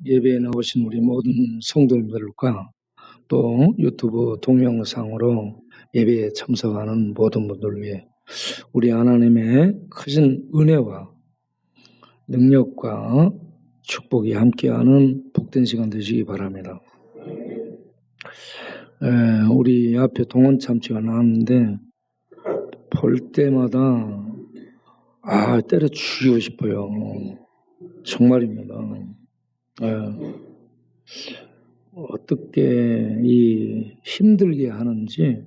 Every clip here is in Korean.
예배에 나오신 우리 모든 성도님들과 또 유튜브 동영상으로 예배에 참석하는 모든 분들을 위해 우리 하나님의 크신 은혜와 능력과 축복이 함께하는 복된 시간 되시기 바랍니다. 우리 앞에 동원참치가 나왔는데 볼 때마다 때려 죽이고 싶어요. 정말입니다. 어떻게 이 힘들게 하는지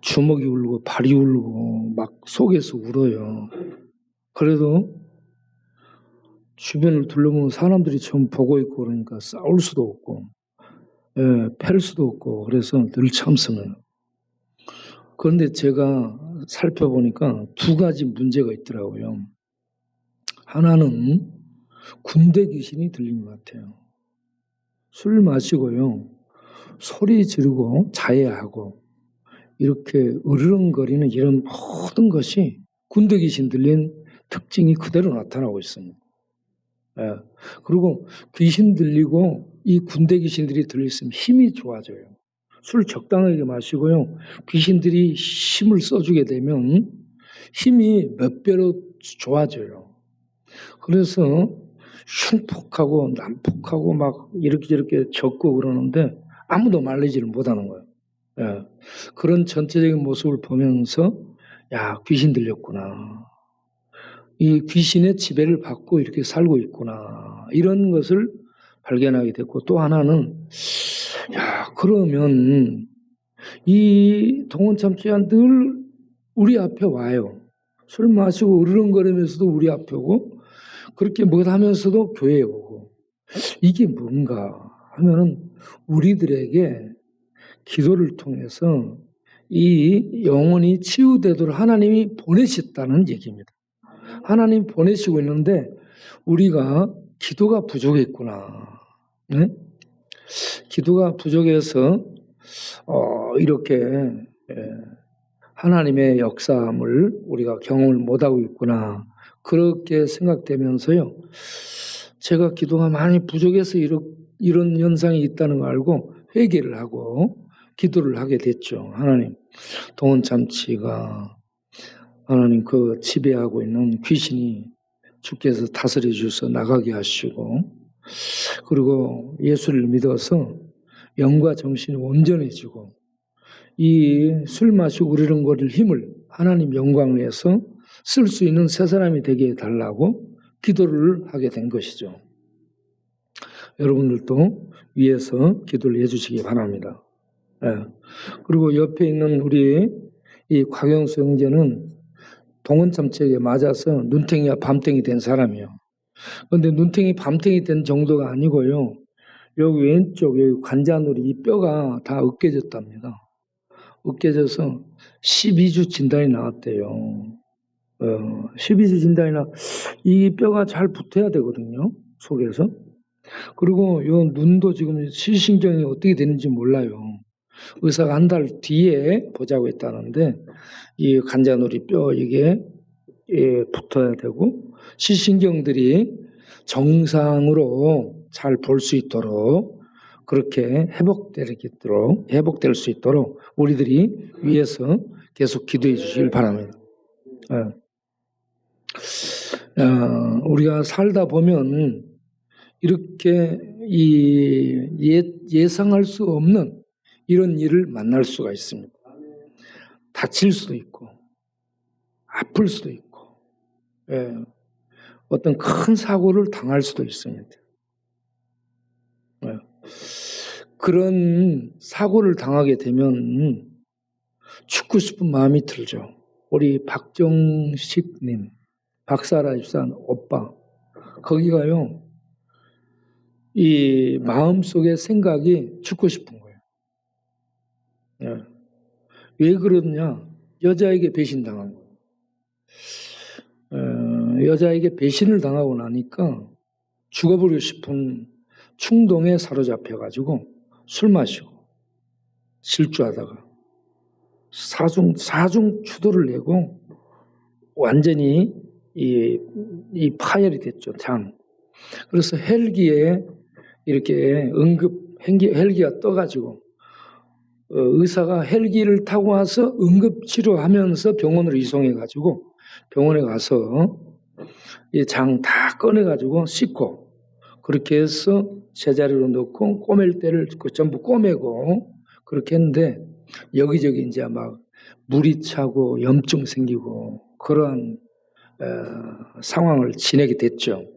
주먹이 울고 발이 울고 막 속에서 울어요. 그래도 주변을 둘러보면 사람들이 좀 보고 있고 그러니까 싸울 수도 없고 팰 수도 없고 그래서 늘 참선해요. 그런데 제가 살펴보니까 두 가지 문제가 있더라고요. 하나는 군대 귀신이 들린 것 같아요. 술 마시고요. 소리 지르고 자해하고 이렇게 으르렁거리는 이런 모든 것이 군대 귀신 들린 특징이 그대로 나타나고 있습니다. 그리고 귀신 들리고 이 군대 귀신들이 들렸으면 힘이 좋아져요. 술 적당하게 마시고요. 귀신들이 힘을 써주게 되면 힘이 몇 배로 좋아져요. 그래서 흉폭하고 난폭하고 막 이렇게 적고 그러는데 아무도 말리지를 못하는 거예요. 그런 전체적인 모습을 보면서 귀신 들렸구나. 이 귀신의 지배를 받고 이렇게 살고 있구나. 이런 것을 발견하게 됐고 또 하나는 그러면 이 동원참치가 늘 우리 앞에 와요. 술 마시고 으르렁거리면서도 우리 앞에 오고 그렇게 못하면서도 교회에 오고 이게 뭔가 하면은 우리들에게 기도를 통해서 이 영혼이 치유되도록 하나님이 보내셨다는 얘기입니다. 하나님 보내시고 있는데 우리가 기도가 부족했구나. 네? 기도가 부족해서 이렇게 하나님의 역사함을 우리가 경험을 못하고 있구나. 그렇게 생각되면서요. 제가 기도가 많이 부족해서 이런 현상이 있다는 걸 알고 회개를 하고 기도를 하게 됐죠. 하나님, 동원참치가 하나님 그 지배하고 있는 귀신이 주께서 다스려 주셔서 나가게 하시고 그리고 예수를 믿어서 영과 정신이 온전해지고 이 술 마시고 으르렁거릴 힘을 하나님 영광을 위해서 쓸 수 있는 새 사람이 되게 해달라고 기도를 하게 된 것이죠. 여러분들도 위에서 기도를 해주시기 바랍니다. 그리고 옆에 있는 우리 이 곽영수 형제는 동원참치에게 맞아서 눈탱이와 밤탱이 된 사람이에요. 그런데 눈탱이 밤탱이 된 정도가 아니고요. 여기 왼쪽 여기 관자놀이 이 뼈가 다 으깨졌답니다. 으깨져서 12주 진단이 나왔대요. 12주 진단이 이 뼈가 잘 붙어야 되거든요. 속에서. 그리고 요 눈도 지금 시신경이 어떻게 되는지 몰라요. 의사가 한 달 뒤에 보자고 했다는데 이 관자놀이 뼈 이게 붙어야 되고 시신경들이 정상으로 잘 볼 수 있도록 그렇게 회복될 수 있도록 우리들이 위에서 계속 기도해 주시길 바랍니다. 우리가 살다 보면 이렇게 예상할 수 없는 이런 일을 만날 수가 있습니다. 다칠 수도 있고 아플 수도 있고 어떤 큰 사고를 당할 수도 있습니다. 그런 사고를 당하게 되면 죽고 싶은 마음이 들죠. 우리 박정식님, 박사라 집사는 오빠, 거기가요, 이 마음속의 생각이 죽고 싶은 거예요. 왜 그러냐? 여자에게 배신당한 거예요. 여자에게 배신을 당하고 나니까 죽어버리고 싶은 충동에 사로잡혀가지고 술 마시고 질주하다가 사중 추도를 내고 완전히 이 파열이 됐죠. 장. 그래서 헬기에 이렇게 헬기가 떠가지고 의사가 헬기를 타고 와서 응급치료하면서 병원으로 이송해가지고 병원에 가서 이 장 다 꺼내가지고 씻고 그렇게 해서 제자리로 넣고 꼬맬 때를 전부 꼬매고 그렇게 했는데 여기저기 이제 막 물이 차고 염증 생기고 그러한 상황을 지내게 됐죠.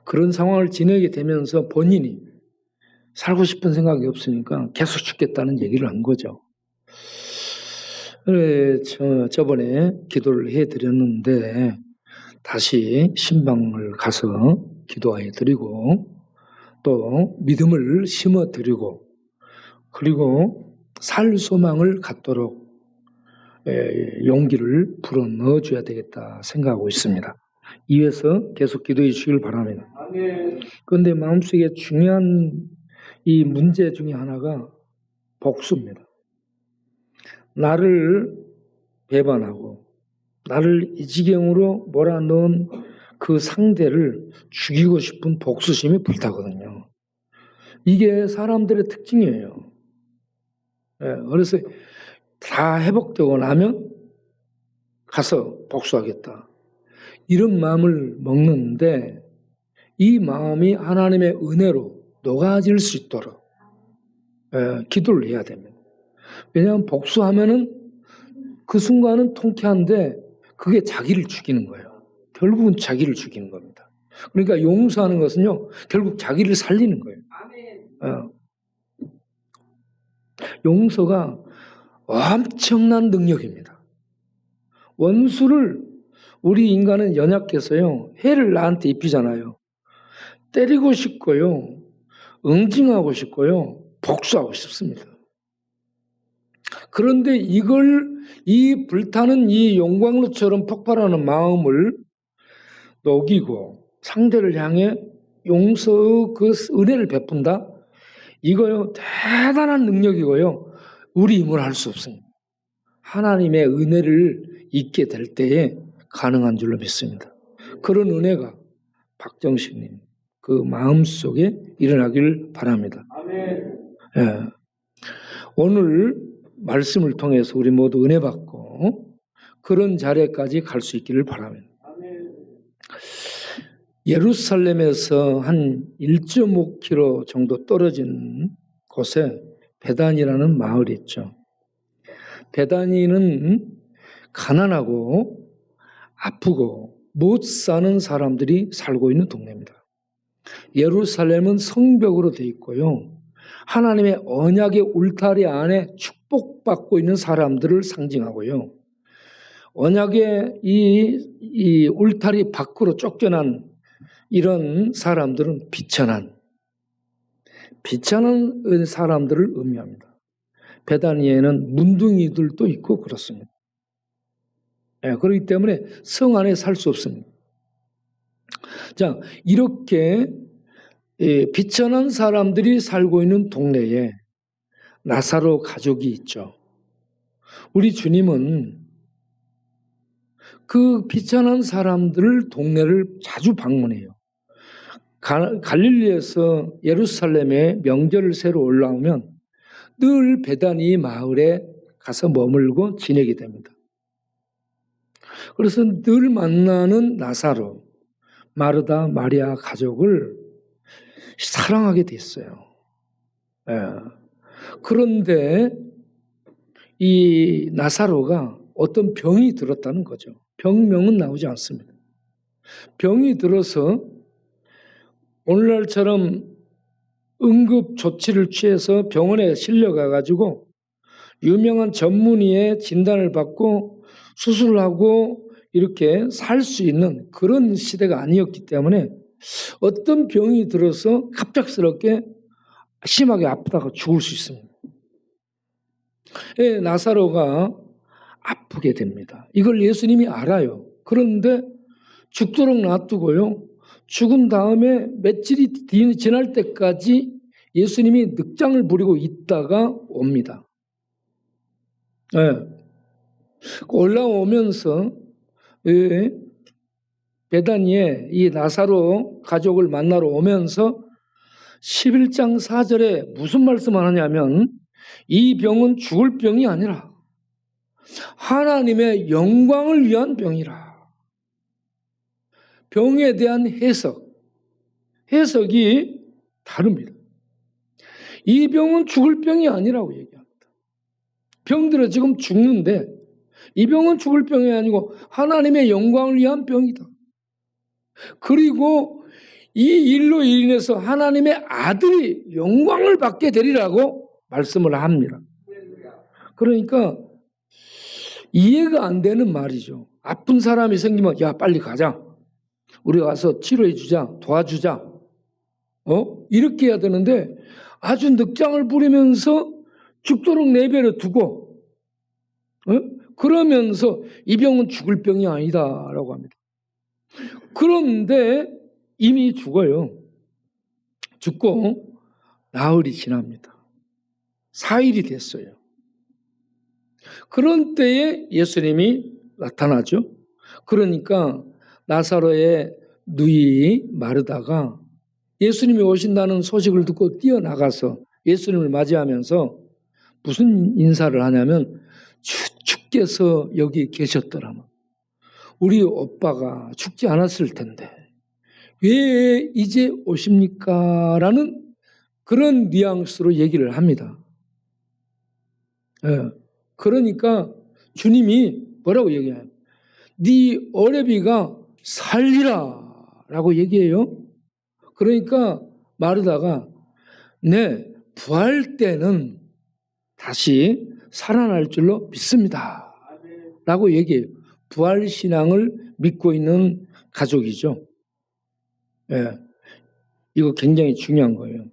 그런 상황을 지내게 되면서 본인이 살고 싶은 생각이 없으니까 계속 죽겠다는 얘기를 한 거죠. 그래, 저번에 기도를 해드렸는데 다시 신방을 가서 기도해 드리고 또 믿음을 심어 드리고 그리고 살 소망을 갖도록 용기를 불어 넣어줘야 되겠다 생각하고 있습니다. 이에서 계속 기도해 주시길 바랍니다. 그런데 마음속에 중요한 이 문제 중에 하나가 복수입니다. 나를 배반하고 나를 이 지경으로 몰아넣은 그 상대를 죽이고 싶은 복수심이 불타거든요. 이게 사람들의 특징이에요. 그래서 다 회복되고 나면 가서 복수하겠다. 이런 마음을 먹는데 이 마음이 하나님의 은혜로 녹아질 수 있도록 기도를 해야 됩니다. 왜냐하면 복수하면은 그 순간은 통쾌한데 그게 자기를 죽이는 거예요. 결국은 자기를 죽이는 겁니다. 그러니까 용서하는 것은요, 결국 자기를 살리는 거예요. 용서가 엄청난 능력입니다. 원수를 우리 인간은 연약해서요, 해를 나한테 입히잖아요. 때리고 싶고요, 응징하고 싶고요, 복수하고 싶습니다. 그런데 이 불타는 이 용광로처럼 폭발하는 마음을 녹이고 상대를 향해 용서의 그 은혜를 베푼다? 이거요, 대단한 능력이고요, 우리 힘으로 할 수 없습니다. 하나님의 은혜를 잊게 될 때에 가능한 줄로 믿습니다. 그런 은혜가 박정식님 그 마음속에 일어나기를 바랍니다. 예. 오늘 말씀을 통해서 우리 모두 은혜 받고 그런 자리까지 갈 수 있기를 바랍니다. 예루살렘에서 한 1.5km 정도 떨어진 곳에 베단이라는 마을이 있죠. 베단이는 가난하고 아프고 못 사는 사람들이 살고 있는 동네입니다. 예루살렘은 성벽으로 되어 있고요. 하나님의 언약의 울타리 안에 축복받고 있는 사람들을 상징하고요. 언약의 이 울타리 밖으로 쫓겨난 이런 사람들은 비천한 사람들을 의미합니다. 베다니에는 문둥이들도 있고 그렇습니다. 그렇기 때문에 성 안에 살 수 없습니다. 자, 이렇게 비천한 사람들이 살고 있는 동네에 나사로 가족이 있죠. 우리 주님은 그 비천한 사람들 동네를 자주 방문해요. 갈릴리에서 예루살렘에 명절을 새로 올라오면 늘 베다니 마을에 가서 머물고 지내게 됩니다. 그래서 늘 만나는 나사로, 마르다, 마리아 가족을 사랑하게 됐어요. 그런데 이 나사로가 어떤 병이 들었다는 거죠. 병명은 나오지 않습니다. 병이 들어서 오늘날처럼 응급 조치를 취해서 병원에 실려가가지고 유명한 전문의의 진단을 받고 수술을 하고 이렇게 살 수 있는 그런 시대가 아니었기 때문에 어떤 병이 들어서 갑작스럽게 심하게 아프다가 죽을 수 있습니다. 나사로가 아프게 됩니다. 이걸 예수님이 알아요. 그런데 죽도록 놔두고요. 죽은 다음에 며칠이 지날 때까지 예수님이 늑장을 부리고 있다가 옵니다. 올라오면서 베다니에 이 나사로 가족을 만나러 오면서 11장 4절에 무슨 말씀을 하냐면 이 병은 죽을 병이 아니라 하나님의 영광을 위한 병이라. 병에 대한 해석이 다릅니다. 이 병은 죽을 병이 아니라고 얘기합니다. 병들어 지금 죽는데 이 병은 죽을 병이 아니고 하나님의 영광을 위한 병이다. 그리고 이 일로 인해서 하나님의 아들이 영광을 받게 되리라고 말씀을 합니다. 그러니까 이해가 안 되는 말이죠. 아픈 사람이 생기면 야 빨리 가자. 우리가 가서 치료해 주자. 도와주자. 이렇게 해야 되는데 아주 늑장을 부리면서 죽도록 내버려 두고 그러면서 이 병은 죽을 병이 아니다라고 합니다. 그런데 이미 죽어요. 죽고 나흘이 지납니다. 4일이 됐어요. 그런 때에 예수님이 나타나죠. 그러니까 나사로의 누이 마르다가 예수님이 오신다는 소식을 듣고 뛰어나가서 예수님을 맞이하면서 무슨 인사를 하냐면 주께서 여기 계셨더라면 우리 오빠가 죽지 않았을 텐데 왜 이제 오십니까? 라는 그런 뉘앙스로 얘기를 합니다. 그러니까 주님이 뭐라고 얘기해요? 네 어레비가 살리라 라고 얘기해요. 그러니까 마르다가 네, 부활 때는 다시 살아날 줄로 믿습니다 라고 얘기해요. 부활신앙을 믿고 있는 가족이죠. 이거 굉장히 중요한 거예요.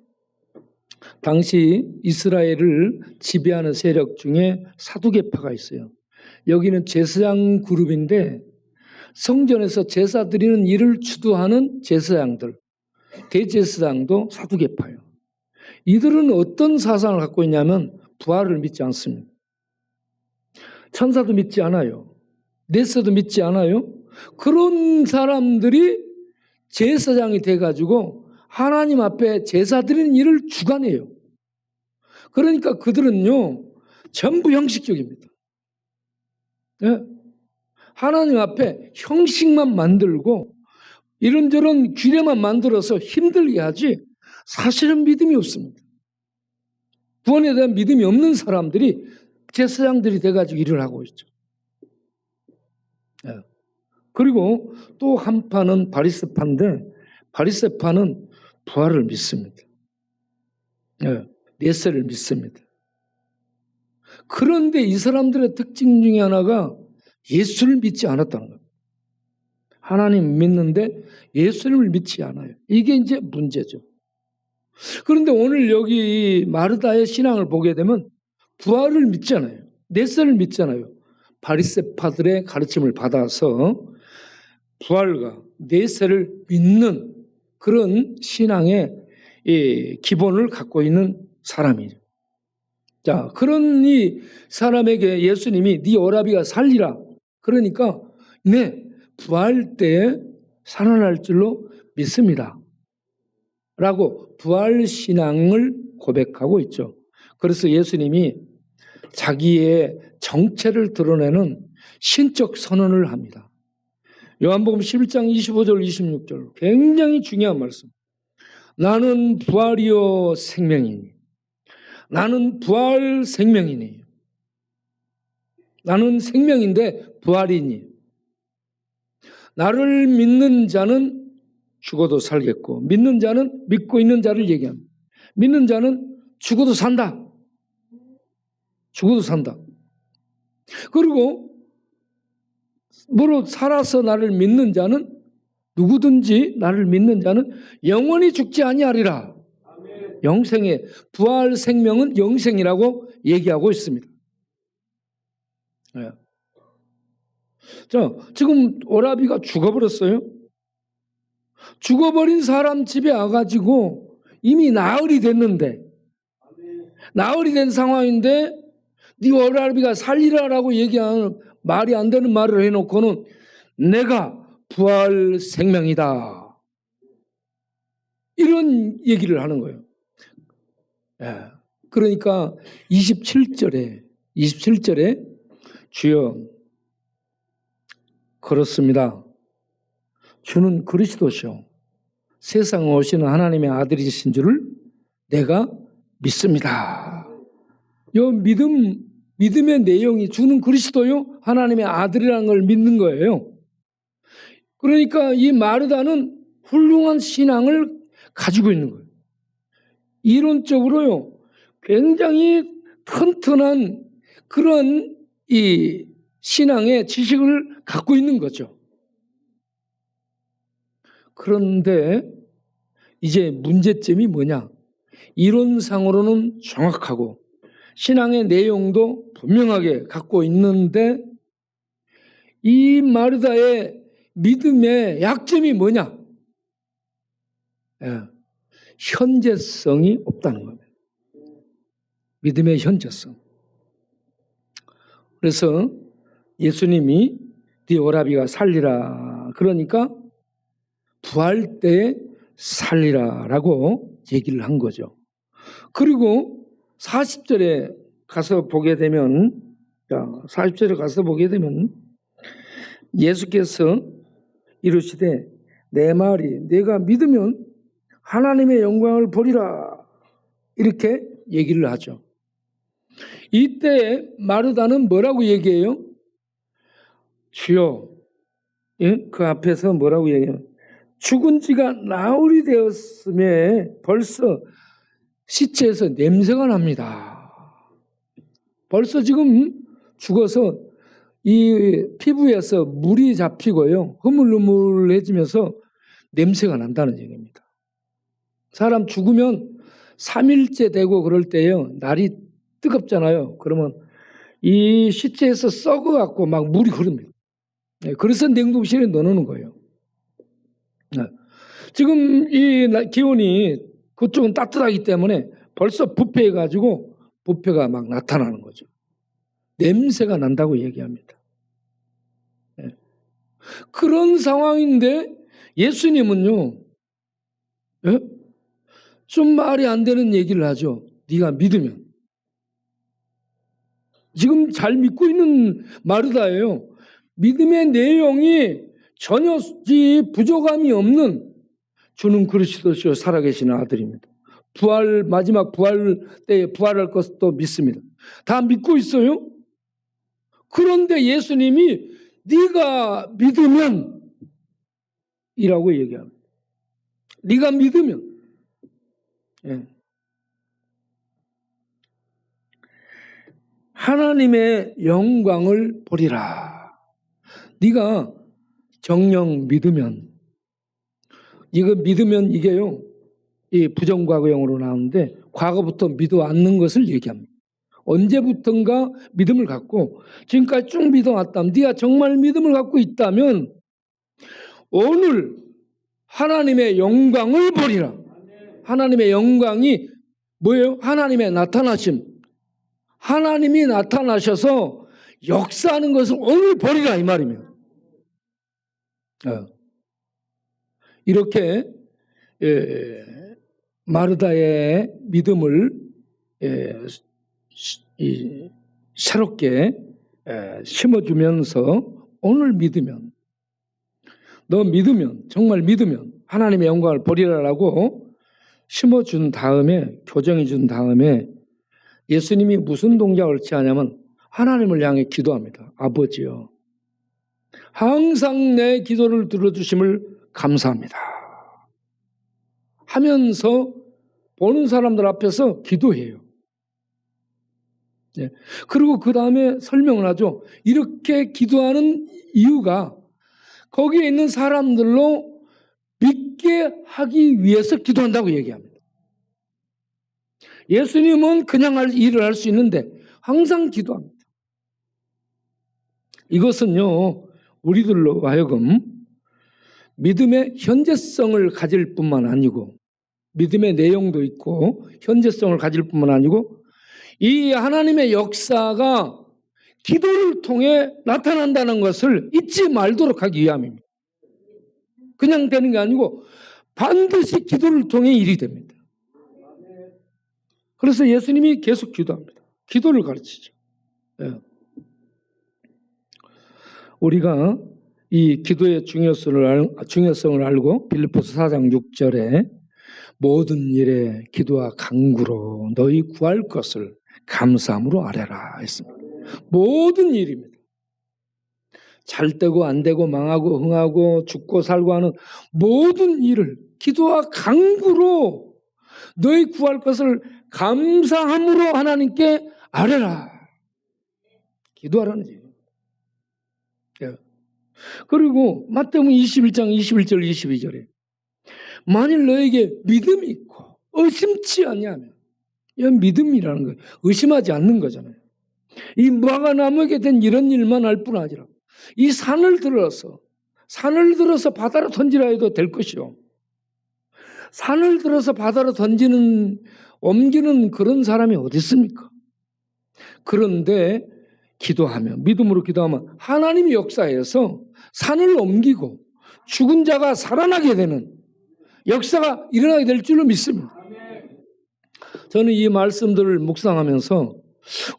당시 이스라엘을 지배하는 세력 중에 사두개파가 있어요. 여기는 제사장 그룹인데 성전에서 제사 드리는 일을 주도하는 제사장들, 대제사장도 사두개파예요. 이들은 어떤 사상을 갖고 있냐면 부활을 믿지 않습니다. 천사도 믿지 않아요. 네스도 믿지 않아요. 그런 사람들이 제사장이 돼가지고 하나님 앞에 제사 드리는 일을 주관해요. 그러니까 그들은요 전부 형식적입니다. 하나님 앞에 형식만 만들고 이런저런 규례만 만들어서 힘들게 하지 사실은 믿음이 없습니다. 구원에 대한 믿음이 없는 사람들이 제사장들이 돼가지고 일을 하고 있죠. 그리고 또 한 파는 바리새파인데 바리새파는 부활을 믿습니다. 내세를 믿습니다. 그런데 이 사람들의 특징 중에 하나가 예수를 믿지 않았다는 겁니다. 하나님 믿는데 예수님을 믿지 않아요. 이게 이제 문제죠. 그런데 오늘 여기 마르다의 신앙을 보게 되면 부활을 믿잖아요. 내세를 믿잖아요. 바리새파들의 가르침을 받아서 부활과 내세를 믿는 그런 신앙의 기본을 갖고 있는 사람이죠. 자, 그런 이 사람에게 예수님이 네 오라비가 살리라. 그러니까 네, 부활 때에 살아날 줄로 믿습니다. 라고 부활 신앙을 고백하고 있죠. 그래서 예수님이 자기의 정체를 드러내는 신적 선언을 합니다. 요한복음 11장 25절 26절 굉장히 중요한 말씀. 나는 부활이요 생명이니 나는 부활 생명이니 나는 생명인데 부활이니 나를 믿는 자는 죽어도 살겠고 믿는 자는 믿고 있는 자를 얘기합니다. 믿는 자는 죽어도 산다. 죽어도 산다. 그리고 무릇 살아서 나를 믿는 자는 누구든지 나를 믿는 자는 영원히 죽지 아니하리라. 영생의 부활 생명은 영생이라고 얘기하고 있습니다. 자, 지금 오라비가 죽어버렸어요. 죽어버린 사람 집에 와가지고 이미 나흘이 됐는데 나흘이 된 상황인데 네 오라비가 살리라라고 얘기하는 말이 안 되는 말을 해놓고는 내가 부활 생명이다. 이런 얘기를 하는 거예요. 예. 그러니까 27절에 주여 그렇습니다. 주는 그리스도시요 세상에 오시는 하나님의 아들이신 줄을 내가 믿습니다. 이 믿음의 내용이 주는 그리스도요 하나님의 아들이라는 걸 믿는 거예요. 그러니까 이 마르다는 훌륭한 신앙을 가지고 있는 거예요. 이론적으로요 굉장히 튼튼한 그런 이 신앙의 지식을 갖고 있는 거죠. 그런데 이제 문제점이 뭐냐? 이론상으로는 정확하고 신앙의 내용도 분명하게 갖고 있는데 이 마르다의 믿음의 약점이 뭐냐? 현재성이 없다는 겁니다. 믿음의 현재성. 그래서 예수님이 네 오라비가 살리라 그러니까 부활 때에 살리라라고 얘기를 한 거죠. 그리고 40절에 가서 보게 되면 예수께서 이르시되 내 말이 내가 믿으면 하나님의 영광을 보리라 이렇게 얘기를 하죠. 이때 마르다는 뭐라고 얘기해요? 주여, 그 앞에서 뭐라고 얘기해요? 죽은 지가 나흘이 되었음에 벌써 시체에서 냄새가 납니다. 벌써 지금 죽어서 이 피부에서 물이 잡히고요. 흐물흐물해지면서 냄새가 난다는 얘기입니다. 사람 죽으면 3일째 되고 그럴 때요. 날이 뜨겁잖아요. 그러면 이 시체에서 썩어갖고 막 물이 흐릅니다. 그래서 냉동실에 넣어놓는 거예요. 지금 이 기온이 그쪽은 따뜻하기 때문에 벌써 부패가 막 나타나는 거죠. 냄새가 난다고 얘기합니다. 그런 상황인데 예수님은요, 좀 말이 안 되는 얘기를 하죠. 네가 믿으면. 지금 잘 믿고 있는 마르다예요. 믿음의 내용이 전혀 부족함이 없는 주는 그리스도시요 살아계시는 아들입니다. 마지막 부활 때에 부활할 것도 믿습니다. 다 믿고 있어요. 그런데 예수님이 네가 믿으면 이라고 얘기합니다. 네가 믿으면 하나님의 영광을 보리라. 네가 정녕 믿으면 이거 믿으면 이게요. 이 부정과거형으로 나오는데 과거부터 믿어 왔는 것을 얘기합니다. 언제부턴가 믿음을 갖고 지금까지 쭉 믿어왔다면 네가 정말 믿음을 갖고 있다면 오늘 하나님의 영광을 보리라. 하나님의 영광이 뭐예요? 하나님의 나타나심. 하나님이 나타나셔서 역사하는 것을 오늘 보리라 이 말입니다. 이렇게 마르다의 믿음을 새롭게 심어주면서 오늘 믿으면 너 믿으면 정말 믿으면 하나님의 영광을 보리라라고 심어준 다음에 교정해 준 다음에 예수님이 무슨 동작을 취하냐면 하나님을 향해 기도합니다. 아버지요 항상 내 기도를 들어주심을 감사합니다 하면서 보는 사람들 앞에서 기도해요. 그리고 그 다음에 설명을 하죠. 이렇게 기도하는 이유가 거기에 있는 사람들로 믿게 하기 위해서 기도한다고 얘기합니다. 예수님은 그냥 일을 할 수 있는데 항상 기도합니다. 이것은요 우리들로 하여금 믿음의 현재성을 가질 뿐만 아니고 믿음의 내용도 있고 현재성을 가질 뿐만 아니고 이 하나님의 역사가 기도를 통해 나타난다는 것을 잊지 말도록 하기 위함입니다. 그냥 되는 게 아니고 반드시 기도를 통해 일이 됩니다. 그래서 예수님이 계속 기도합니다. 기도를 가르치죠. 예. 우리가 이 기도의 중요성을 알고 빌립보서 4장 6절에 모든 일에 기도와 간구로 너희 구할 것을 감사함으로 아뢰라 했습니다. 모든 일입니다. 잘 되고 안 되고 망하고 흥하고 죽고 살고 하는 모든 일을 기도와 간구로 너희 구할 것을 감사함으로 하나님께 아뢰라. 기도하라는 얘기예요. 예. 그리고 마태복음 21장 21절 22절에 만일 너에게 믿음이 있고 의심치 않냐면, 이 믿음이라는 거예요. 의심하지 않는 거잖아요. 이 무화과 나무에게 된 이런 일만 할 뿐 아니라 이 산을 들어서 바다로 던지라 해도 될 것이요. 산을 들어서 바다로 옮기는 그런 사람이 어디 있습니까? 그런데 기도하면, 믿음으로 기도하면 하나님이 역사해서 산을 옮기고 죽은 자가 살아나게 되는 역사가 일어나게 될 줄로 믿습니다. 저는 이 말씀들을 묵상하면서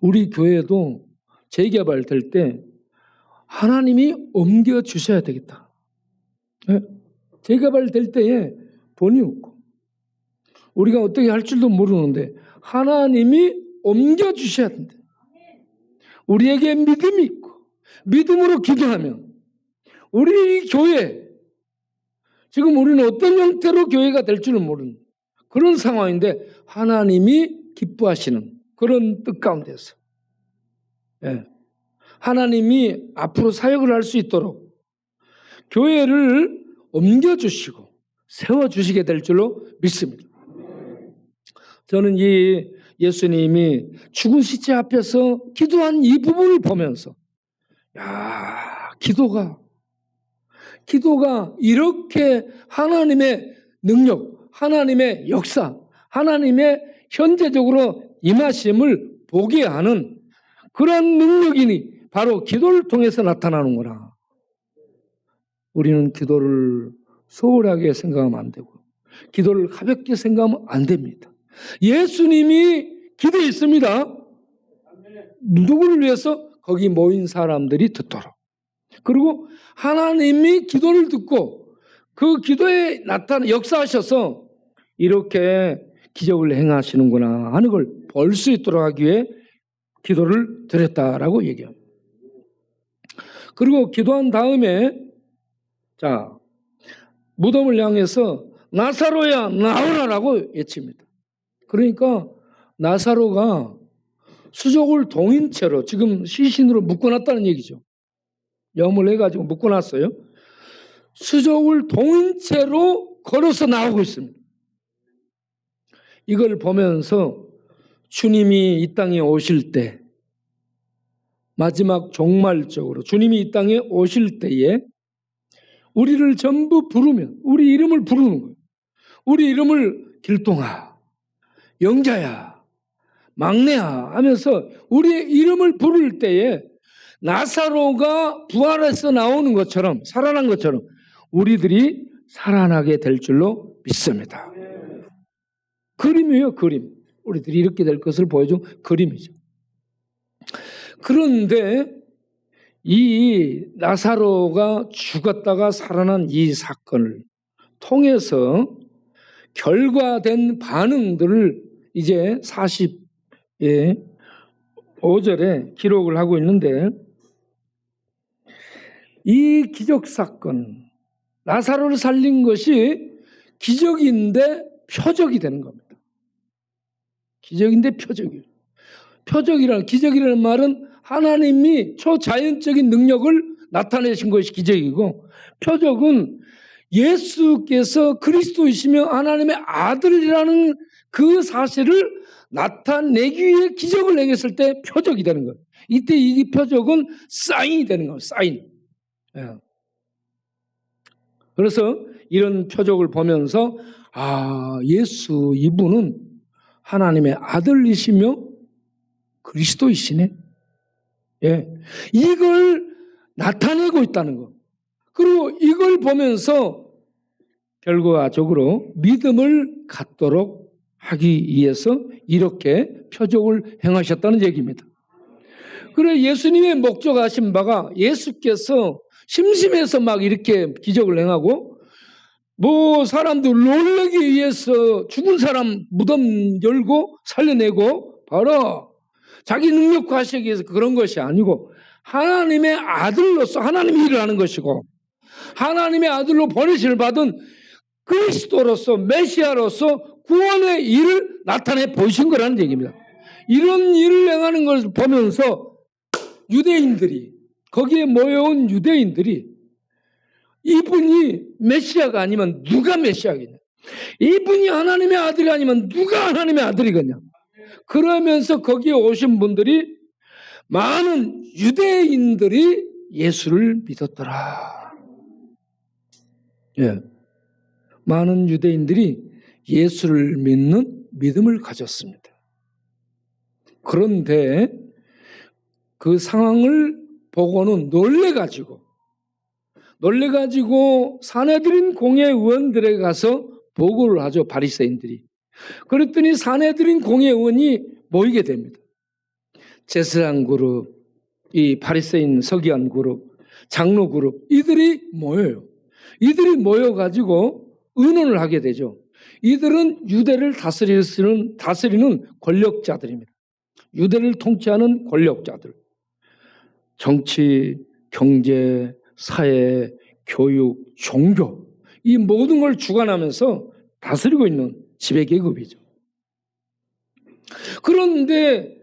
우리 교회도 재개발될 때 하나님이 옮겨주셔야 되겠다. 재개발될 때에 돈이 없고 우리가 어떻게 할 줄도 모르는데 하나님이 옮겨주셔야 된다. 우리에게 믿음이 있고 믿음으로 기도하면 우리 교회, 지금 우리는 어떤 형태로 교회가 될 줄은 모르는 그런 상황인데 하나님이 기뻐하시는 그런 뜻 가운데서 하나님이 앞으로 사역을 할 수 있도록 교회를 옮겨주시고 세워주시게 될 줄로 믿습니다. 저는 이 예수님이 죽은 시체 앞에서 기도한 이 부분을 보면서 기도가 이렇게 하나님의 능력, 하나님의 역사, 하나님의 현재적으로 임하심을 보게 하는 그런 능력이니 바로 기도를 통해서 나타나는구나. 우리는 기도를 소홀하게 생각하면 안 되고 기도를 가볍게 생각하면 안 됩니다. 예수님이 기도했습니다. 누구를 위해서? 거기 모인 사람들이 듣도록. 그리고 하나님이 기도를 듣고 그 기도에 역사하셔서 이렇게 기적을 행하시는구나 하는 걸 볼 수 있도록 하기 위해 기도를 드렸다라고 얘기합니다. 그리고 기도한 다음에 무덤을 향해서 나사로야 나오라라고 외칩니다. 그러니까 나사로가 수족을 동인 채로 지금 시신으로 묶어놨다는 얘기죠. 염을 해가지고 묶어놨어요. 수족을 동인 채로 걸어서 나오고 있습니다. 이걸 보면서 주님이 이 땅에 오실 때, 마지막 종말적으로 주님이 이 땅에 오실 때에 우리를 전부 부르면, 우리 이름을 부르는 거예요. 우리 이름을 길동아, 영자야, 막내야 하면서 우리의 이름을 부를 때에 나사로가 부활해서 나오는 것처럼, 살아난 것처럼 우리들이 살아나게 될 줄로 믿습니다. 그림이에요, 그림. 우리들이 이렇게 될 것을 보여준 그림이죠. 그런데 이 나사로가 죽었다가 살아난 이 사건을 통해서 결과된 반응들을 이제 45절에 기록을 하고 있는데, 이 기적 사건, 나사로를 살린 것이 기적인데 표적이 되는 겁니다. 기적인데 표적이에요. 기적이라는 말은 하나님이 초자연적인 능력을 나타내신 것이 기적이고, 표적은 예수께서 그리스도이시며 하나님의 아들이라는 그 사실을 나타내기 위해 기적을 행했을 때 표적이 되는 거예요. 이때 이 표적은 사인이 되는 거예요. 사인. 그래서 이런 표적을 보면서 예수 이분은 하나님의 아들이시며 그리스도이시네. 이걸 나타내고 있다는 거. 그리고 이걸 보면서 결과적으로 믿음을 갖도록 하기 위해서 이렇게 표적을 행하셨다는 얘기입니다. 그래 예수님의 목적하신 바가 예수께서 심심해서 막 이렇게 기적을 행하고 뭐 사람들 놀라기 위해서 죽은 사람 무덤 열고 살려내고 바로 자기 능력 과시하기 위해서 그런 것이 아니고 하나님의 아들로서 하나님이 일을 하는 것이고 하나님의 아들로 버리심을 받은 그리스도로서 메시아로서 구원의 일을 나타내 보이신 거라는 얘기입니다. 이런 일을 행하는 것을 보면서 유대인들이 거기에 모여온 유대인들이 이분이 메시아가 아니면 누가 메시아겠냐? 이분이 하나님의 아들이 아니면 누가 하나님의 아들이겠냐? 그러면서 거기에 오신 분들이 많은 유대인들이 예수를 믿었더라. 예. 많은 유대인들이 예수를 믿는 믿음을 가졌습니다. 그런데 그 상황을 보고는 놀래가지고 사내들인 공회의원들에 가서 보고를 하죠. 바리새인들이. 그랬더니 사내들인 공회의원이 모이게 됩니다. 제사장 그룹, 이 바리새인 서기관 그룹, 장로 그룹 이들이 모여요. 이들이 모여가지고 의논을 하게 되죠. 이들은 유대를 다스리는 권력자들입니다. 유대를 통치하는 권력자들. 정치, 경제, 사회, 교육, 종교 이 모든 걸 주관하면서 다스리고 있는 지배계급이죠. 그런데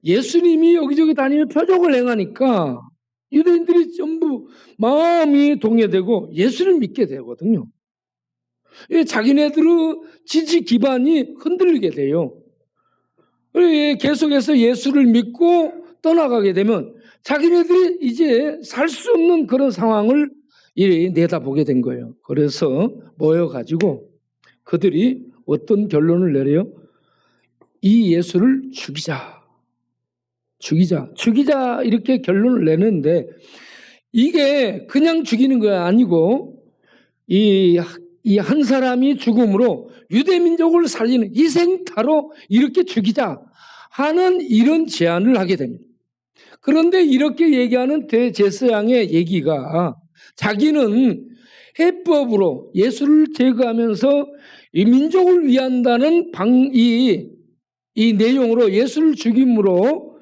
예수님이 여기저기 다니며 표적을 행하니까 유대인들이 전부 마음이 동요되고 예수를 믿게 되거든요. 자기네들의 지지 기반이 흔들리게 돼요. 계속해서 예수를 믿고 떠나가게 되면 자기네들이 이제 살 수 없는 그런 상황을 내다보게 된 거예요. 그래서 모여가지고 그들이 어떤 결론을 내려요? 이 예수를 죽이자 이렇게 결론을 내는데 이게 그냥 죽이는 거 아니고 이 한 사람이 죽음으로 유대민족을 살리는 희생타로 이렇게 죽이자 하는 이런 제안을 하게 됩니다. 그런데 이렇게 얘기하는 대제사장의 얘기가 자기는 해법으로 예수를 제거하면서 이 민족을 위한다는 이 내용으로 예수를 죽임으로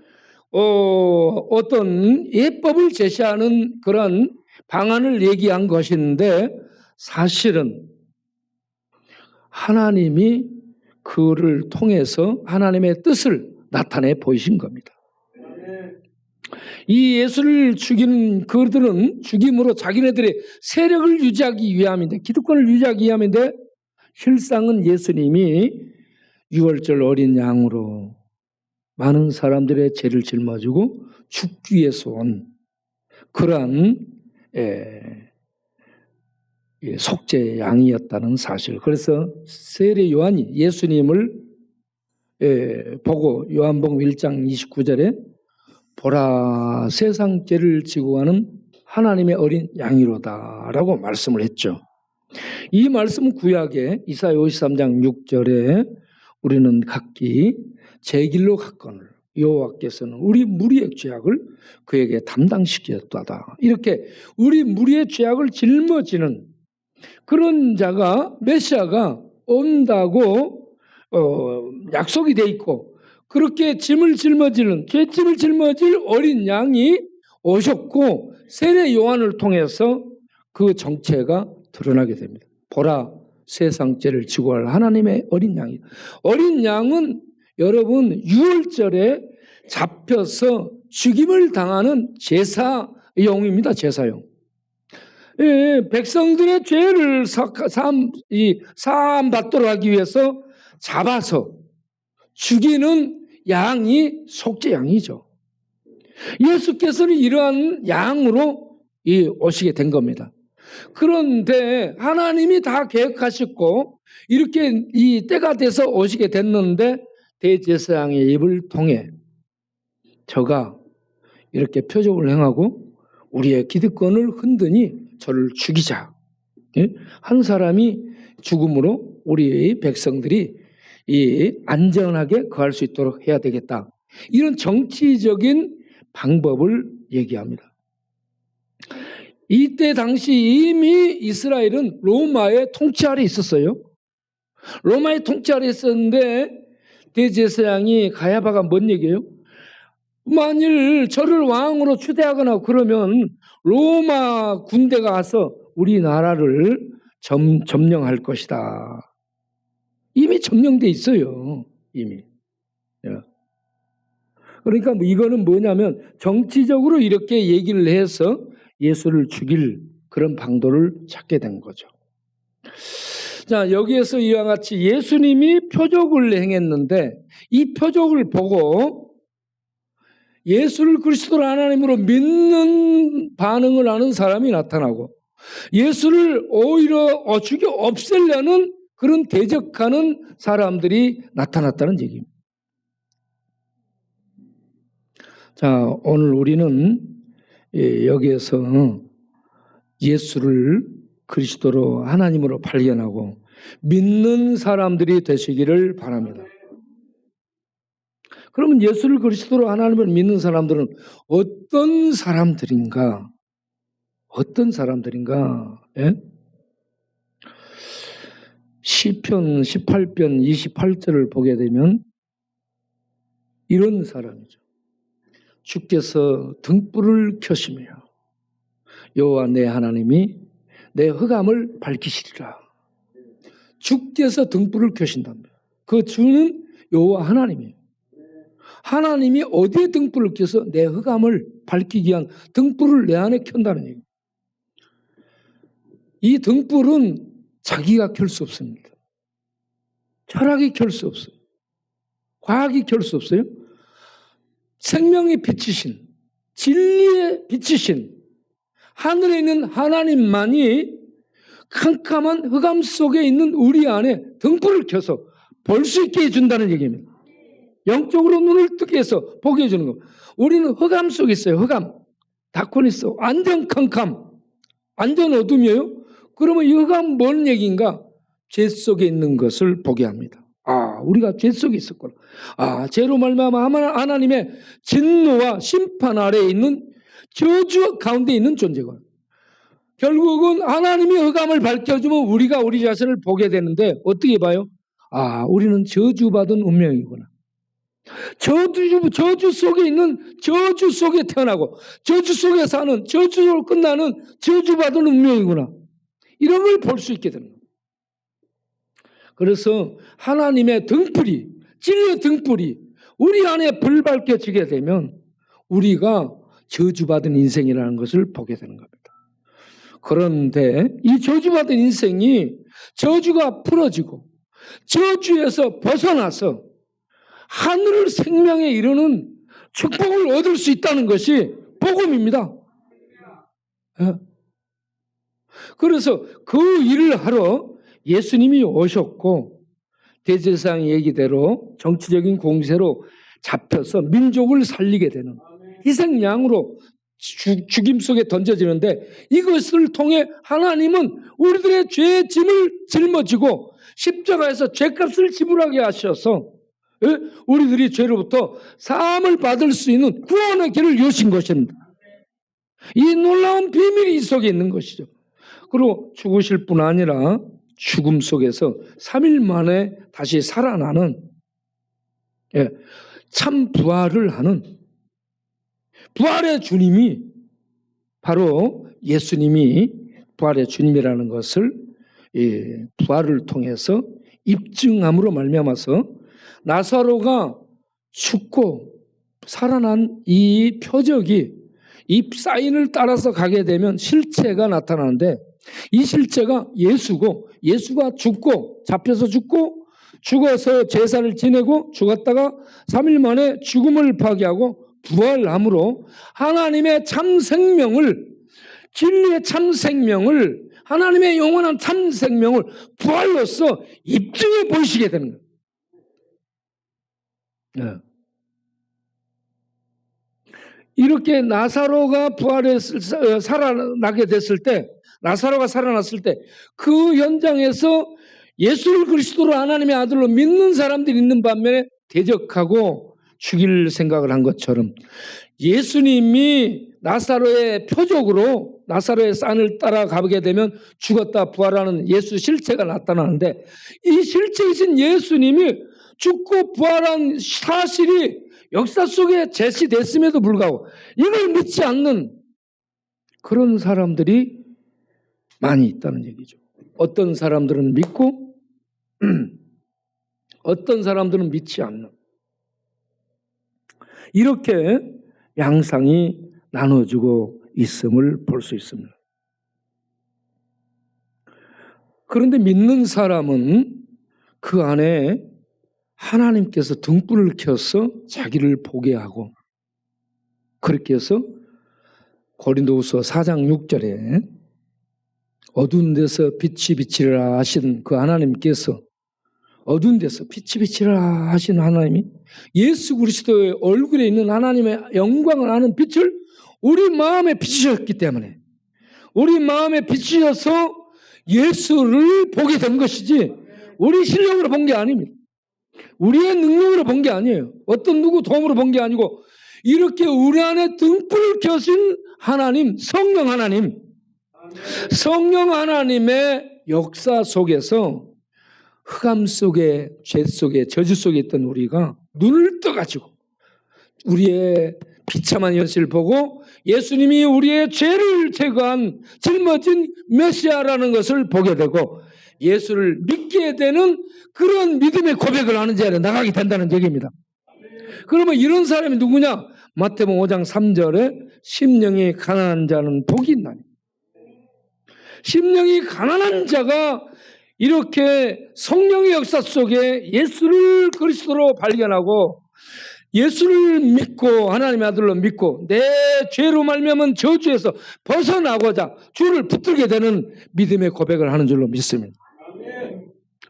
어떤 예법을 제시하는 그런 방안을 얘기한 것인데 사실은 하나님이 그를 통해서 하나님의 뜻을 나타내 보이신 겁니다. 이 예수를 죽이는 그들은 죽임으로 자기네들의 세력을 유지하기 위함인데 기득권을 유지하기 위함인데 실상은 예수님이 유월절 어린 양으로 많은 사람들의 죄를 짊어지고 죽기 위해서 온 그러한 속죄 양이었다는 사실. 그래서 세례 요한이 예수님을 보고 요한복음 1장 29절에 보라 세상 죄를 지고 가는 하나님의 어린 양이로다 라고 말씀을 했죠. 이 말씀은 구약의 이사야 53장 6절에 우리는 각기 제 길로 갔거늘 여호와께서는 우리 무리의 죄악을 그에게 담당시켰다. 이렇게 우리 무리의 죄악을 짊어지는 그런 자가 메시아가 온다고 약속이 돼 있고 그렇게 죄짐을 짊어질 어린 양이 오셨고 세례 요한을 통해서 그 정체가 드러나게 됩니다. 보라 세상 죄를 지고 갈 하나님의 어린 양이. 어린 양은 여러분 유월절에 잡혀서 죽임을 당하는 제사용입니다. 제사용. 백성들의 죄를 사함받도록 하기 위해서 잡아서 죽이는 양이 속죄양이죠. 예수께서는 이러한 양으로 오시게 된 겁니다. 그런데 하나님이 다 계획하셨고 이렇게 이 때가 돼서 오시게 됐는데 대제사장의 입을 통해 저가 이렇게 표적을 행하고 우리의 기득권을 흔드니 저를 죽이자. 한 사람이 죽음으로 우리 백성들이 안전하게 거할 수 있도록 해야 되겠다. 이런 정치적인 방법을 얘기합니다. 이때 당시 이미 이스라엘은 로마의 통치 아래 있었어요. 로마의 통치 아래 있었는데 대제사장이 가야바가 뭔 얘기예요? 만일 저를 왕으로 추대하거나 그러면 로마 군대가 와서 우리나라를 점령할 것이다. 이미 점령돼 있어요. 이미. 그러니까 이거는 뭐냐면 정치적으로 이렇게 얘기를 해서 예수를 죽일 그런 방도를 찾게 된 거죠. 자, 여기에서 이와 같이 예수님이 표적을 행했는데 이 표적을 보고 예수를 그리스도로 하나님으로 믿는 반응을 하는 사람이 나타나고 예수를 오히려 죽여 없애려는 그런 대적하는 사람들이 나타났다는 얘기입니다. 자, 오늘 우리는 여기에서 예수를 그리스도로 하나님으로 발견하고 믿는 사람들이 되시기를 바랍니다. 그러면 예수를 그리스도로 하나님으로 믿는 사람들은 어떤 사람들인가? 어떤 사람들인가? 예? 시편 18편 28절을 보게 되면 이런 사람이죠. 주께서 등불을 켜시며 여호와 내 하나님이 내 흑암을 밝히시리라. 주께서 등불을 켜신답니다. 그 주는 여호와 하나님이에요. 하나님이 어디에 등불을 켜서 내 흑암을 밝히기 위한 등불을 내 안에 켠다는 얘기예요. 이 등불은 자기가 켤 수 없습니다. 철학이 켤 수 없어요. 과학이 켤 수 없어요. 생명의 빛이신, 진리의 빛이신 하늘에 있는 하나님만이 캄캄한 흑암 속에 있는 우리 안에 등불을 켜서 볼 수 있게 해준다는 얘기입니다. 영적으로 눈을 뜨게 해서 보게 해주는 겁니다. 우리는 흑암 속에 있어요. 흑암. 다콘 있어. 완전 캄캄. 완전 어둠이에요. 그러면 이 흑암 뭔 얘기인가? 죄 속에 있는 것을 보게 합니다. 아, 우리가 죄 속에 있었구나. 아, 죄로 말미암아 하나님의 진노와 심판 아래에 있는 저주 가운데 있는 존재가. 결국은 하나님이 흑암을 밝혀주면 우리가 우리 자신을 보게 되는데 어떻게 봐요? 아, 우리는 저주받은 운명이구나. 저주 속에 있는 저주 속에 태어나고 저주 속에 사는 저주로 끝나는 저주받은 운명이구나. 이런 걸 볼 수 있게 되는 겁니다. 그래서 하나님의 등불이, 진리의 등불이 우리 안에 불 밝혀지게 되면 우리가 저주받은 인생이라는 것을 보게 되는 겁니다. 그런데 이 저주받은 인생이 저주가 풀어지고 저주에서 벗어나서 하늘 생명에 이르는 축복을 얻을 수 있다는 것이 복음입니다. 그래서 그 일을 하러 예수님이 오셨고 대제사장 얘기대로 정치적인 공세로 잡혀서 민족을 살리게 되는 희생양으로 죽임 속에 던져지는데 이것을 통해 하나님은 우리들의 죄의 짐을 짊어지고 십자가에서 죄값을 지불하게 하셔서 우리들이 죄로부터 사함을 받을 수 있는 구원의 길을 여신 것입니다. 이 놀라운 비밀이 이 속에 있는 것이죠. 그리고 죽으실 뿐 아니라 죽음 속에서 3일 만에 다시 살아나는 참 부활을 하는 부활의 주님이 바로 예수님이 부활의 주님이라는 것을 부활을 통해서 입증함으로 말미암아서 나사로가 죽고 살아난 이 표적이 이 사인을 따라서 가게 되면 실체가 나타나는데 이 실체가 예수고 예수가 죽고 잡혀서 죽고 죽어서 제사를 지내고 죽었다가 3일 만에 죽음을 파괴하고 부활함으로 하나님의 참 생명을 진리의 참 생명을 하나님의 영원한 참 생명을 부활로서 입증해 보이시게 되는 거예요. 네. 이렇게 나사로가 살아나게 됐을 때 나사로가 살아났을 때 그 현장에서 예수를 그리스도로 하나님의 아들로 믿는 사람들이 있는 반면에 대적하고 죽일 생각을 한 것처럼 예수님이 나사로의 표적으로 나사로의 산을 따라가게 되면 죽었다 부활하는 예수 실체가 나타나는데 이 실체이신 예수님이 죽고 부활한 사실이 역사 속에 제시됐음에도 불구하고 이걸 믿지 않는 그런 사람들이 많이 있다는 얘기죠. 어떤 사람들은 믿고 어떤 사람들은 믿지 않는 이렇게 양상이 나눠지고 있음을 볼 수 있습니다. 그런데 믿는 사람은 그 안에 하나님께서 등불을 켜서 자기를 보게 하고 그렇게 해서 고린도후서 4장 6절에 어두운 데서 빛이 비치리라 하신 그 하나님께서 어두운 데서 빛이 비치리라 하신 하나님이 예수 그리스도의 얼굴에 있는 하나님의 영광을 아는 빛을 우리 마음에 비추셨기 때문에 우리 마음에 비추셔서 예수를 보게 된 것이지 우리 실력으로 본 게 아닙니다. 우리의 능력으로 본 게 아니에요. 어떤 누구 도움으로 본 게 아니고 이렇게 우리 안에 등불을 켜신 하나님, 성령 하나님의 역사 속에서 흑암 속에 죄 속에 저주 속에 있던 우리가 눈을 떠가지고 우리의 비참한 현실을 보고 예수님이 우리의 죄를 제거한 짊어진 메시아라는 것을 보게 되고 예수를 믿게 되는 그런 믿음의 고백을 하는 자리에 나가게 된다는 얘기입니다. 그러면 이런 사람이 누구냐? 마태복음 5장 3절에 심령이 가난한 자는 복이 있나니. 심령이 가난한 자가 이렇게 성령의 역사 속에 예수를 그리스도로 발견하고 예수를 믿고 하나님의 아들로 믿고 내 죄로 말미암은 저주에서 벗어나고자 주를 붙들게 되는 믿음의 고백을 하는 줄로 믿습니다.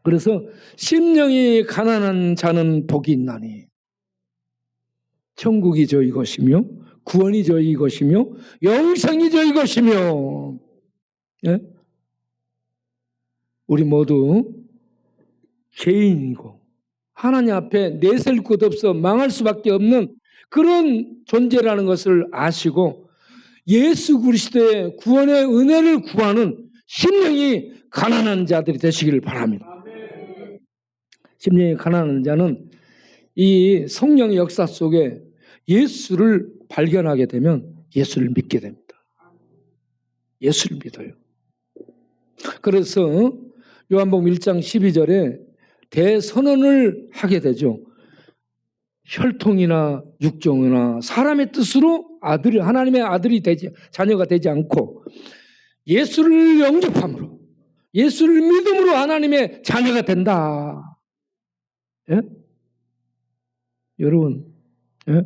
그래서 심령이 가난한 자는 복이 있나니 천국이 저희 것이며 구원이 저희 것이며 영생이 저희 것이며 예? 우리 모두 죄인이고 하나님 앞에 내세울 것 없어 망할 수밖에 없는 그런 존재라는 것을 아시고 예수 그리스도의 구원의 은혜를 구하는 심령이 가난한 자들이 되시기를 바랍니다. 심령이 가난한 자는 이 성령의 역사 속에 예수를 발견하게 되면 예수를 믿게 됩니다. 예수를 믿어요. 그래서 요한복음 1장 12절에 대선언을 하게 되죠. 혈통이나 육종이나 사람의 뜻으로 아들이 하나님의 아들이 되지 자녀가 되지 않고 예수를 영접함으로 예수를 믿음으로 하나님의 자녀가 된다. 예? 여러분, 예?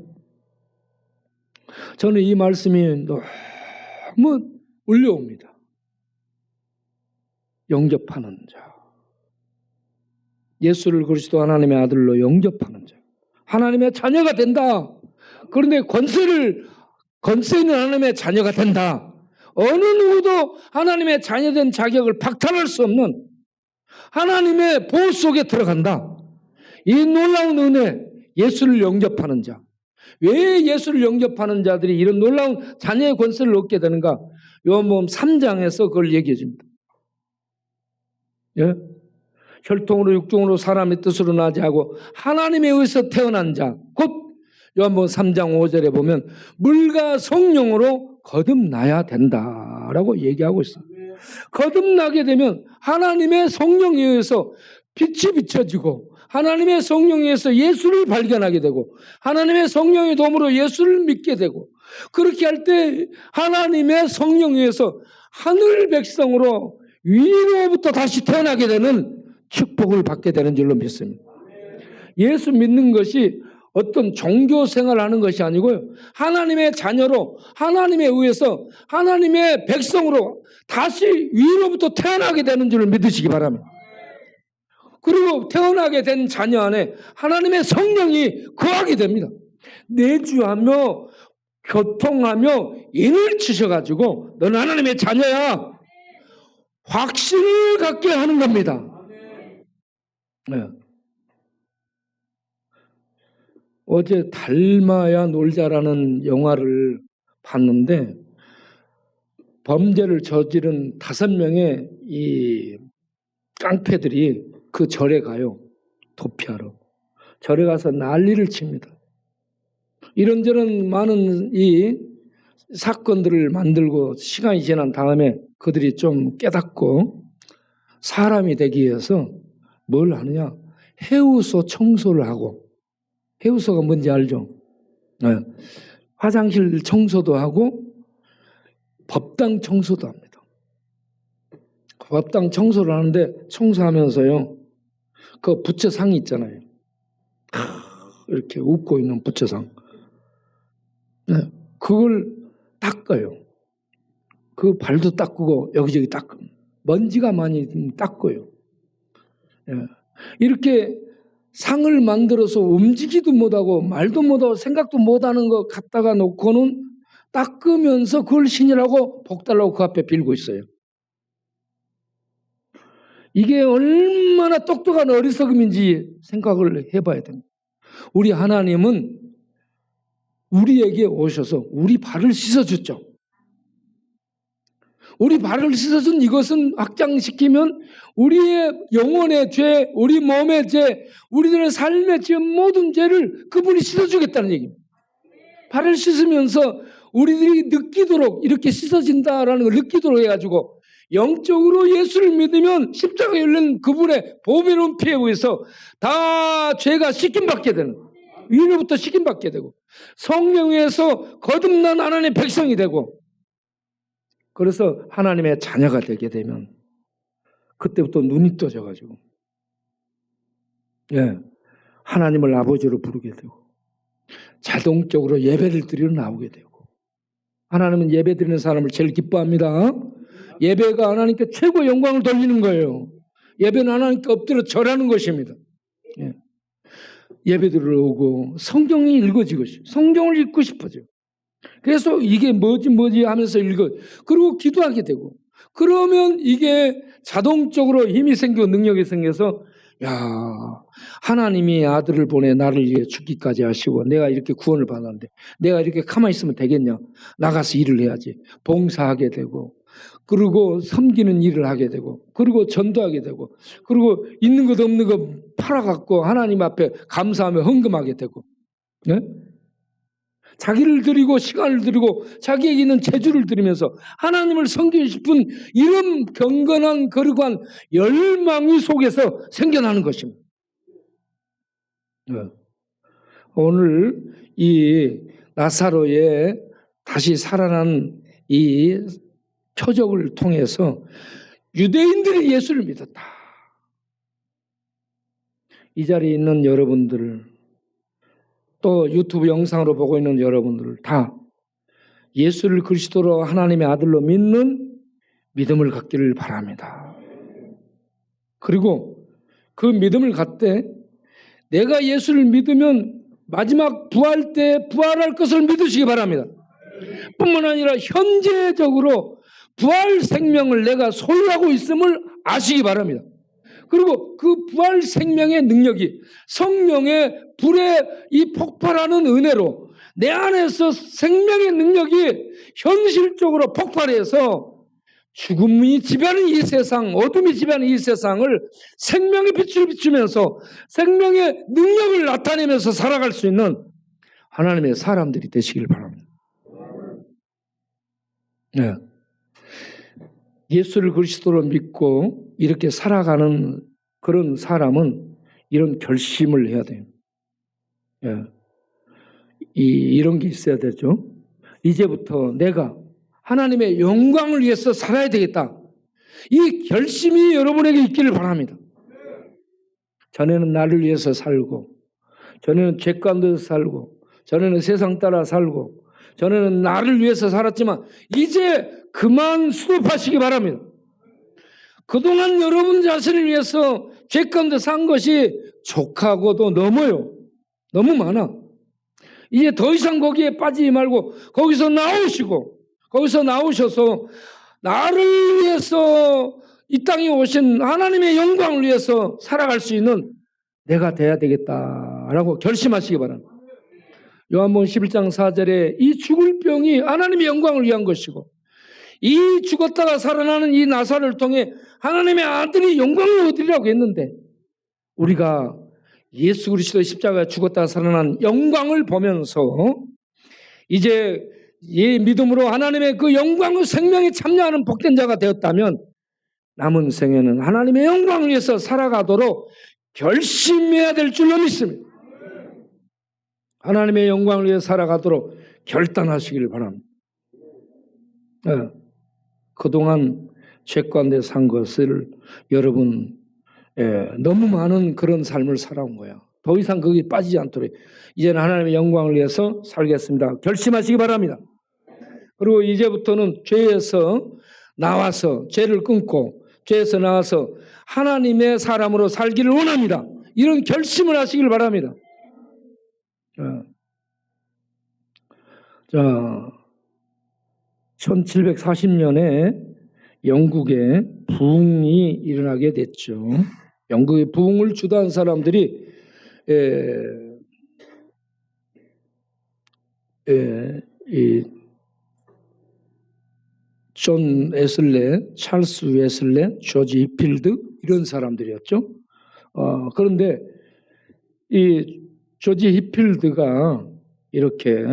저는 이 말씀이 너무 울려옵니다. 영접하는 자. 예수를 그리스도 하나님의 아들로 영접하는 자. 하나님의 자녀가 된다. 그런데 권세 있는 하나님의 자녀가 된다. 어느 누구도 하나님의 자녀된 자격을 박탈할 수 없는 하나님의 보호 속에 들어간다. 이 놀라운 은혜, 예수를 영접하는 자. 왜 예수를 영접하는 자들이 이런 놀라운 자녀의 권세를 얻게 되는가? 요한복음 3장에서 그걸 얘기해 줍니다. 예? 혈통으로 육종으로 사람의 뜻으로 나지 않고 하나님에 의해서 태어난 자, 곧 요한복음 3장 5절에 보면 물과 성령으로 거듭나야 된다라고 얘기하고 있습니다. 거듭나게 되면 하나님의 성령에 의해서 빛이 비춰지고 하나님의 성령에 의해서 예수를 발견하게 되고 하나님의 성령의 도움으로 예수를 믿게 되고 그렇게 할 때 하나님의 성령에 의해서 하늘 백성으로 위로부터 다시 태어나게 되는 축복을 받게 되는 줄로 믿습니다. 예수 믿는 것이 어떤 종교 생활을 하는 것이 아니고요. 하나님의 자녀로 하나님에 의해서 하나님의 백성으로 다시 위로부터 태어나게 되는 줄을 믿으시기 바랍니다. 그리고 태어나게 된 자녀 안에 하나님의 성령이 거하게 됩니다. 내주하며 교통하며 인을 치셔가지고 너는 하나님의 자녀야. 확신을 갖게 하는 겁니다. 네. 어제 닮아야 놀자라는 영화를 봤는데 범죄를 저지른 5명의 이 깡패들이 그 절에 가요. 도피하러. 절에 가서 난리를 칩니다. 이런저런 많은 이 사건들을 만들고 시간이 지난 다음에 그들이 좀 깨닫고 사람이 되기 위해서 뭘 하느냐? 해우소 청소를 하고, 해우소가 뭔지 알죠? 네. 화장실 청소도 하고 법당 청소도 합니다. 법당 청소를 하는데 청소하면서요, 그 부처상이 있잖아요. 이렇게 웃고 있는 부처상. 네. 그걸 닦아요. 그 발도 닦고 여기저기 닦고 먼지가 많이 닦고요. 네. 이렇게 상을 만들어서 움직이도 못하고 말도 못하고 생각도 못하는 거 갖다가 놓고는 닦으면서 그걸 신이라고 복달라고 그 앞에 빌고 있어요. 이게 얼마나 똑똑한 어리석음인지 생각을 해봐야 됩니다. 우리 하나님은 우리에게 오셔서 우리 발을 씻어줬죠. 우리 발을 씻어준 이것은 확장시키면 우리의 영혼의 죄, 우리 몸의 죄, 우리들의 삶의 죄 모든 죄를 그분이 씻어주겠다는 얘기입니다. 발을 씻으면서 우리들이 느끼도록 이렇게 씻어진다라는 걸 느끼도록 해가지고 영적으로 예수를 믿으면 십자가에 열린 그분의 보배로운 피에 의해서 다 죄가 씻김받게 되는 거예요. 위로부터 씻김받게 되고 성령에서 거듭난 하나님의 백성이 되고 그래서 하나님의 자녀가 되게 되면 그때부터 눈이 떠져가지고 하나님을 아버지로 부르게 되고 자동적으로 예배를 드리러 나오게 되고 하나님은 예배 드리는 사람을 제일 기뻐합니다. 예배가 하나님께 최고 영광을 돌리는 거예요. 예배는 하나님께 엎드려 절하는 것입니다. 예배 드리러 오고 성경이 읽어지고 싶어요. 성경을 읽고 싶어져요. 그래서 이게 뭐지 하면서 읽어. 그리고 기도하게 되고. 그러면 이게 자동적으로 힘이 생기고 능력이 생겨서 하나님이 아들을 보내 나를 위해 죽기까지 하시고 내가 이렇게 구원을 받았는데 내가 이렇게 가만히 있으면 되겠냐. 나가서 일을 해야지. 봉사하게 되고 그리고 섬기는 일을 하게 되고 그리고 전도하게 되고 그리고 있는 것 없는 거 팔아갖고 하나님 앞에 감사하며 헌금하게 되고 자기를 드리고 시간을 드리고 자기에게 있는 재주를 드리면서 하나님을 섬기고 싶은 이런 경건한 거룩한 열망이 속에서 생겨나는 것입니다. 오늘 이 나사로의 다시 살아난 이 표적을 통해서 유대인들이 예수를 믿었다. 이 자리에 있는 여러분들 또 유튜브 영상으로 보고 있는 여러분들 다 예수를 그리스도로 하나님의 아들로 믿는 믿음을 갖기를 바랍니다. 그리고 그 믿음을 갖되 내가 예수를 믿으면 마지막 부활 때 부활할 것을 믿으시기 바랍니다. 뿐만 아니라 현재적으로 부활 생명을 내가 소유하고 있음을 아시기 바랍니다. 그리고 그 부활 생명의 능력이 성령의 불에 이 폭발하는 은혜로 내 안에서 생명의 능력이 현실적으로 폭발해서 죽음이 지배하는 이 세상, 어둠이 지배하는 이 세상을 생명의 빛을 비추면서 생명의 능력을 나타내면서 살아갈 수 있는 하나님의 사람들이 되시길 바랍니다. 예수를 그리스도로 믿고 이렇게 살아가는 그런 사람은 이런 결심을 해야 돼요. 이런 게 있어야 되죠. 이제부터 내가 하나님의 영광을 위해서 살아야 되겠다. 이 결심이 여러분에게 있기를 바랍니다. 전에는 나를 위해서 살고, 전에는 죄 가운데서 살고, 전에는 세상 따라 살고, 전에는 나를 위해서 살았지만 이제 그만 스톱하시기 바랍니다. 그동안 여러분 자신을 위해서 죄 가운데 산 것이 족하고도 넘어요. 너무 많아. 이제 더 이상 거기에 빠지지 말고 거기서 나오시고 거기서 나오셔서 나를 위해서 이 땅에 오신 하나님의 영광을 위해서 살아갈 수 있는 내가 돼야 되겠다라고 결심하시기 바랍니다. 요한복음 11장 4절에 이 죽을 병이 하나님의 영광을 위한 것이고 이 죽었다가 살아나는 이 나사로를 통해 하나님의 아들이 영광을 얻으리라고 했는데 우리가 예수 그리스도의 십자가에 죽었다가 살아난 영광을 보면서 이제 이 믿음으로 하나님의 그 영광의 생명에 참여하는 복된 자가 되었다면 남은 생에는 하나님의 영광을 위해서 살아가도록 결심해야 될 줄로 믿습니다. 하나님의 영광을 위해 살아가도록 결단하시길 바랍니다. 그동안 죄 가운데 산 것을 여러분 너무 많은 그런 삶을 살아온 거야. 더 이상 거기 빠지지 않도록 이제는 하나님의 영광을 위해서 살겠습니다. 결심하시기 바랍니다. 그리고 이제부터는 죄에서 나와서 죄를 끊고 죄에서 나와서 하나님의 사람으로 살기를 원합니다. 이런 결심을 하시길 바랍니다. 자, 1740년에 영국에 부흥이 일어나게 됐죠. 영국의 부흥을 주도한 사람들이 존 웨슬레, 찰스 웨슬레, 조지 히필드 이런 사람들이었죠. 그런데 이 조지 히필드가 이렇게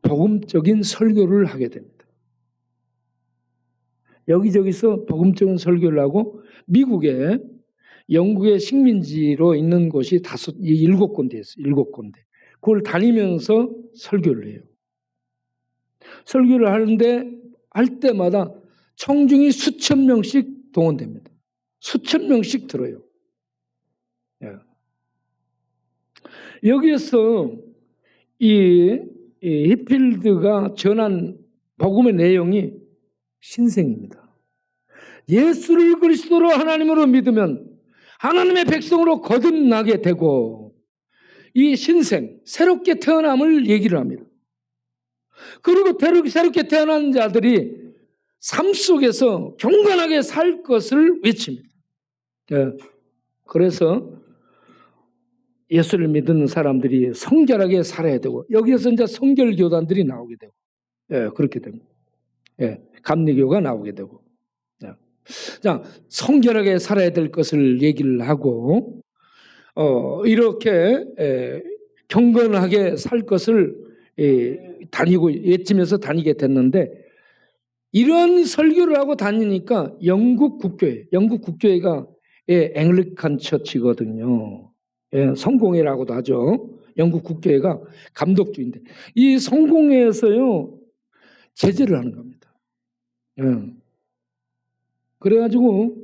복음적인 설교를 하게 됩니다. 여기저기서 복음적인 설교를 하고 미국에 영국의 식민지로 있는 곳이 7군데 있어요. 7군데. 그걸 다니면서 설교를 해요. 설교를 할 때마다 청중이 수천 명씩 동원됩니다. 수천 명씩 들어요. 여기에서 이 히필드가 전한 복음의 내용이 신생입니다. 예수를 그리스도로 하나님으로 믿으면 하나님의 백성으로 거듭나게 되고 이 신생, 새롭게 태어남을 얘기를 합니다. 그리고 새롭게 태어난 자들이 삶 속에서 경건하게 살 것을 외칩니다. 그래서 예수를 믿는 사람들이 성결하게 살아야 되고 여기에서 이제 성결교단들이 나오게 되고 그렇게 됩니다. 감리교가 나오게 되고 자, 성결하게 살아야 될 것을 얘기를 하고 이렇게 경건하게 살 것을 다니고 외치면서 다니게 됐는데 이런 설교를 하고 다니니까 영국 국교회가 앵글리칸 처치거든요. 성공회라고도 하죠. 영국 국교회가 감독주인데 이 성공회에서요 제재를 하는 겁니다. 그래가지고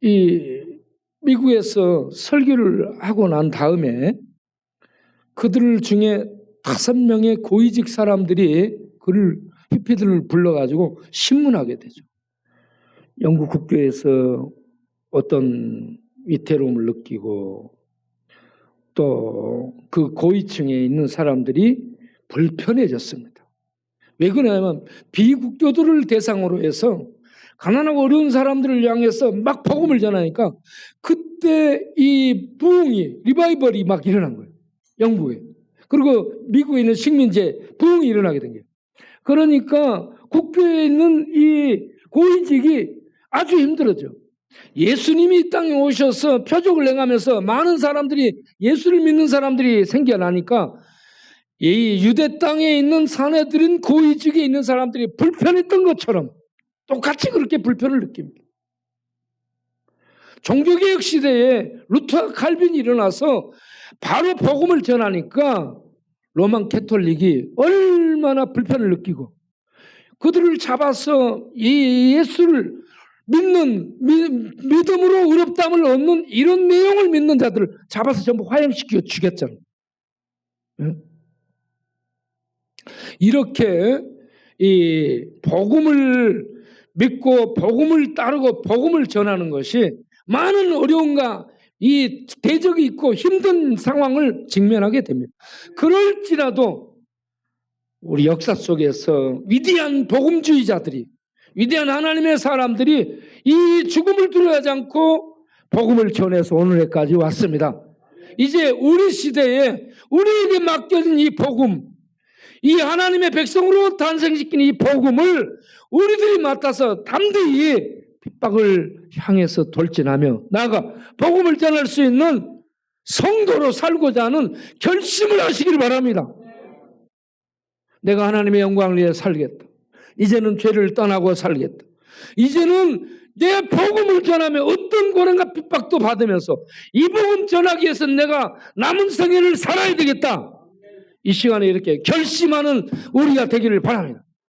이 미국에서 설교를 하고 난 다음에 그들 중에 5명의 고위직 사람들이 히피들을 불러가지고 신문하게 되죠. 영국 국교에서 어떤 위태로움을 느끼고 또 그 고위층에 있는 사람들이 불편해졌습니다. 왜 그러냐면 비국교도를 대상으로 해서 가난하고 어려운 사람들을 향해서 막 복음을 전하니까 그때 이 부흥이 리바이벌이 막 일어난 거예요. 영국에. 그리고 미국에 있는 식민지에 부흥이 일어나게 된 거예요. 그러니까 국교에 있는 이 고위직이 아주 힘들었죠. 예수님이 이 땅에 오셔서 표적을 행하면서 많은 사람들이 예수를 믿는 사람들이 생겨나니까 이 유대 땅에 있는 사내들은 고위직에 있는 사람들이 불편했던 것처럼 똑같이 그렇게 불편을 느낍니다. 종교개혁 시대에 루터 칼빈이 일어나서 바로 복음을 전하니까 로만 캐톨릭이 얼마나 불편을 느끼고 그들을 잡아서 이 예수를 믿는 믿음으로 의롭다함을 얻는 이런 내용을 믿는 자들을 잡아서 전부 화형시켜 죽였잖아요. 이렇게 이 복음을 믿고 복음을 따르고 복음을 전하는 것이 많은 어려움과 이 대적이 있고 힘든 상황을 직면하게 됩니다. 그럴지라도 우리 역사 속에서 위대한 복음주의자들이 위대한 하나님의 사람들이 이 죽음을 두려워하지 않고 복음을 전해서 오늘까지 왔습니다. 이제 우리 시대에 우리에게 맡겨진 이 복음, 이 하나님의 백성으로 탄생시킨 이 복음을 우리들이 맡아서 담대히 핍박을 향해서 돌진하며 나아가 복음을 전할 수 있는 성도로 살고자 하는 결심을 하시길 바랍니다. 내가 하나님의 영광을 위해 살겠다. 이제는 죄를 떠나고 살겠다. 이제는 내 복음을 전하며 어떤 고난과 핍박도 받으면서 이 복음 전하기 위해서 내가 남은 생애를 살아야 되겠다. 이 시간에 이렇게 결심하는 우리가 되기를 바랍니다.